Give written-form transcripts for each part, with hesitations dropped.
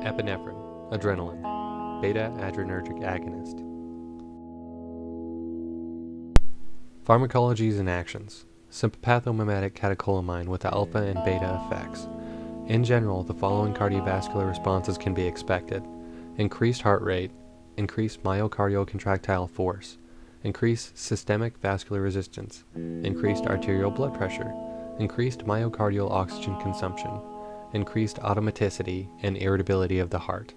Epinephrine, adrenaline, beta-adrenergic agonist. Pharmacologies and actions. Sympathomimetic catecholamine with alpha and beta effects. In general, the following cardiovascular responses can be expected: increased heart rate, increased myocardial contractile force, increased systemic vascular resistance, increased arterial blood pressure, increased myocardial oxygen consumption, increased automaticity and irritability of the heart.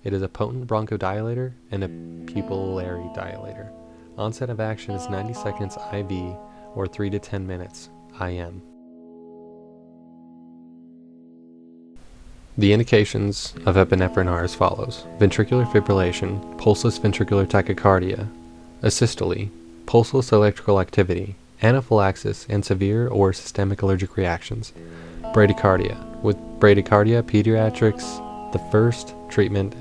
It is a potent bronchodilator and a pupillary dilator. Onset of action is 90 seconds IV or 3 to 10 minutes IM. The indications of epinephrine are as follows: ventricular fibrillation, pulseless ventricular tachycardia, asystole, pulseless electrical activity, anaphylaxis, and severe or systemic allergic reactions. Bradycardia. With bradycardia, pediatrics, the first treatment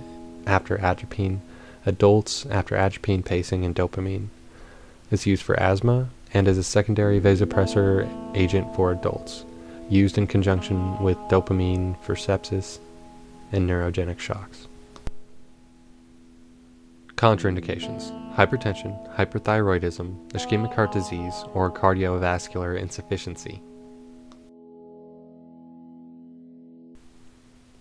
after atropine, adults after atropine pacing and dopamine. It's used for asthma and as a secondary vasopressor agent for adults, used in conjunction with dopamine for sepsis and neurogenic shocks. Contraindications: hypertension, hyperthyroidism, ischemic heart disease, or cardiovascular insufficiency.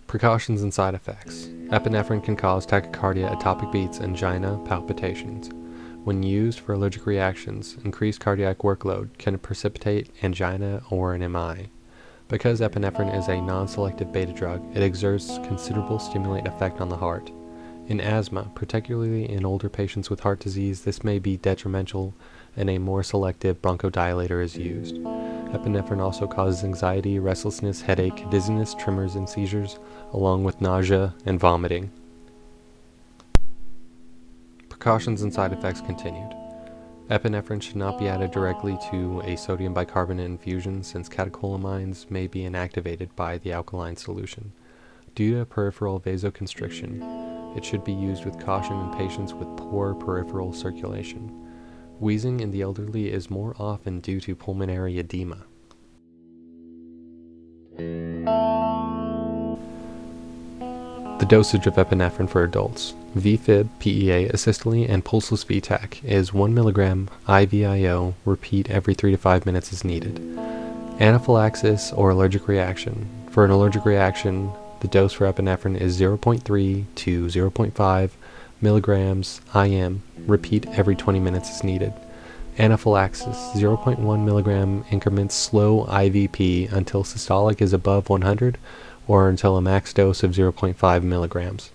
Precautions and side effects. Epinephrine can cause tachycardia, atopic beats, angina, palpitations. When used for allergic reactions, increased cardiac workload can precipitate angina or an MI. Because epinephrine is a non-selective beta drug, it exerts considerable stimulating effect on the heart. In asthma, particularly in older patients with heart disease, this may be detrimental and a more selective bronchodilator is used. Epinephrine also causes anxiety, restlessness, headache, dizziness, tremors, and seizures, along with nausea and vomiting. Precautions and side effects continued. Epinephrine should not be added directly to a sodium bicarbonate infusion since catecholamines may be inactivated by the alkaline solution. Due to peripheral vasoconstriction, it should be used with caution in patients with poor peripheral circulation. Wheezing in the elderly is more often due to pulmonary edema. The dosage of epinephrine for adults. VFib, PEA, asystole, and pulseless VTAC is 1 mg IVIO, repeat every 3 to 5 minutes as needed. Anaphylaxis or allergic reaction. For an allergic reaction, the dose for epinephrine is 0.3 to 0.5 milligrams IM, repeat every 20 minutes as needed. Anaphylaxis, 0.1 milligram increments slow IVP until systolic is above 100 or until a max dose of 0.5 milligrams.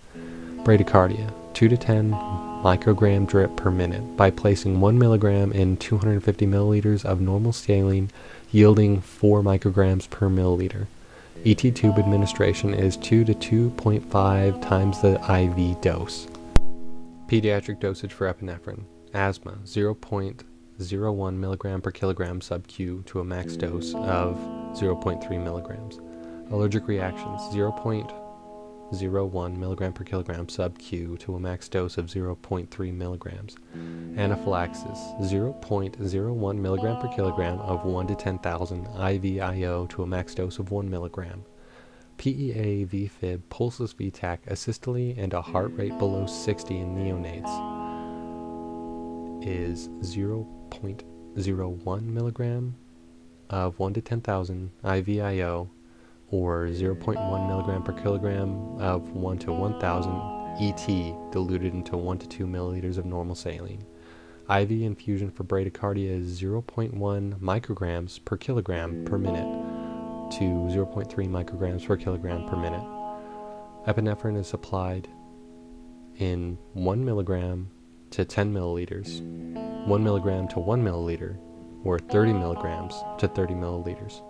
Bradycardia, 2 to 10 microgram drip per minute by placing 1 milligram in 250 milliliters of normal saline, yielding 4 micrograms per milliliter. ET tube administration is 2 to 2.5 times the IV dose. Pediatric dosage for epinephrine. Asthma, 0.01 milligram per kilogram sub-Q to a max dose of 0.3 milligrams. Allergic reactions, 0.01 milligram per kilogram sub-Q to a max dose of 0.3 milligrams. Anaphylaxis, 0.01 milligram per kilogram of 1 to 10,000 IVIO to a max dose of 1 milligram. PEA, VFib, pulseless VTAC, asystole, and a heart rate below 60 in neonates is 0.01 milligram of 1 to 10,000 IVIO or 0.1 milligram per kilogram of 1 to 1,000 ET diluted into 1 to 2 milliliters of normal saline. IV infusion for bradycardia is 0.1 micrograms per kilogram per minute to 0.3 micrograms per kilogram per minute. Epinephrine is applied in 1 milligram to 10 milliliters, 1 milligram to 1 milliliter, or 30 milligrams to 30 milliliters.